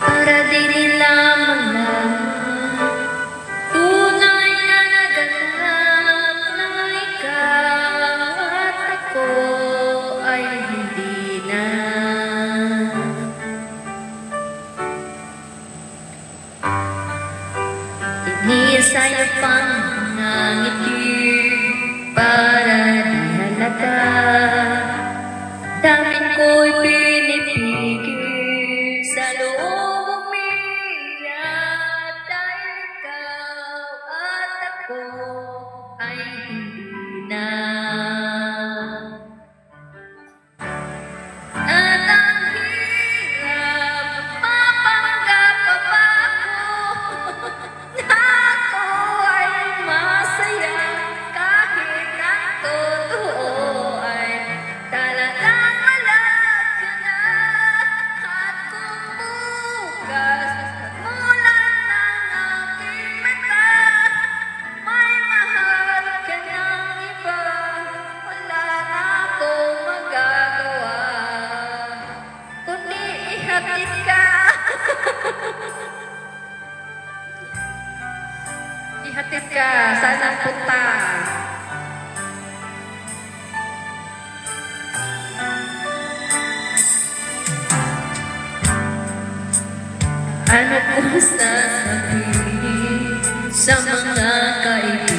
para di nila malaman tunay na naganap na ikaw at ako ay hindi na. Iniisaya pang nangiti para di halata. Damin ko'y pinipigil sa loob umiyak dahil ikaw at ako ay hindi na. At ang hirap, mapapanggap pa ba ako na ako ay masaya kahit ang totoo ay talagang malag ka na. At kung bukas mulan ng aking mata, may mahal ka ng iba, wala na akong magagawa kundi ihatid ka. Ihatid ka, saan ang punta? Ano kung sasabihin sa mga kaibigan